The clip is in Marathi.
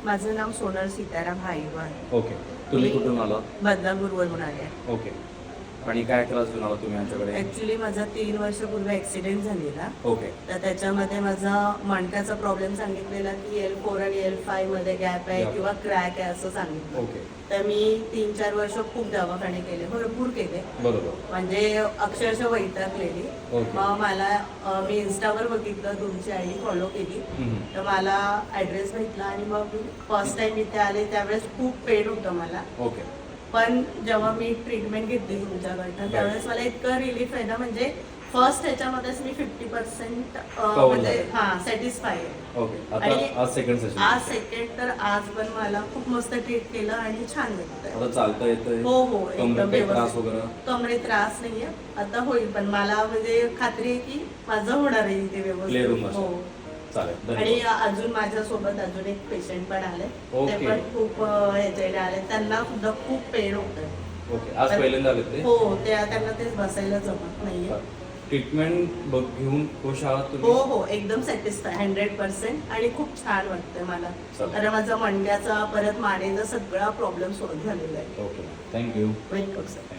माझं नाव सोनल सीताराम हाईवार. ओके. तुम्ही कुठून आला? बदलापूरवरून आले. ओके. आणि काय त्रास घेऊन आला तुम्ही आमच्याकडे? ॲक्च्युली माझा 3 वर्षापूर्वी ॲक्सिडेंट झालेला. ओके. तर त्याच्यामध्ये माझा मणक्याचा प्रॉब्लेम सांगितलेला की L4 आणि L5 मध्ये गॅप आहे किंवा क्रॅक आहे असं सांगितलं. ओके. तर मी 3-4 वर्ष खूप दवाखाने केले, भरपूर केले. बरोबर. म्हणजे अक्षरशः वैतागलेली. ओके. मग मला मी इन्स्टावर बघितलं, तुमची आयडी फॉलो केली. तर मला ॲड्रेस भेटला आणि मग फर्स्ट टाइम इथे आले त्यावेळेस खूप पेन होतं मला. ओके. पण जेव्हा मी ट्रीटमेंट घेतली तुमच्याकडनं त्यावेळेस मला इतकं रिलीफ आहे ना, म्हणजे फर्स्ट ह्याच्यामध्येच मी 50% म्हणजे सॅटिस्फाय आहे. ओके. आणि आता आज सेकंड सेशन. आज सेकंड तर आज पण मला खूप मस्त ट्रीट केलं आणि छान वाटतंय. आता चालता येतंय? हो हो, एकदम कमरेत त्रास व्यवस्थित. वगैरे? कमरेत त्रास नाहीये, आता होईल. पण मला म्हणजे खात्री आहे की माझं होणार आहे इथे Clear व्यवस्थित. होऊन हो. चालेल. आणि धन्यवाद. अजून माझ्यासोबत अजून एक पेशंट पण आले. ते ओके. पण खूप ह्याच्याकडे आले, त्यांना सुद्धा खूप पेन होतं. ओके. आज पहिल्यांदा आले ते? हो, त्यांना तेच बसायला जमत नाहीये. ट्रीटमेंट घेऊन खुश आहात हो तुम्ही? हो, एकदम सॅटिस्फाय 100% आणि खूप छान वाटतंय मला. चालेल. कारण माझा मणक्याचा परत मानेचा सगळा प्रॉब्लेम सॉल्व्ह झालेला आहे. ओके. थँक्यू. Welcome sir.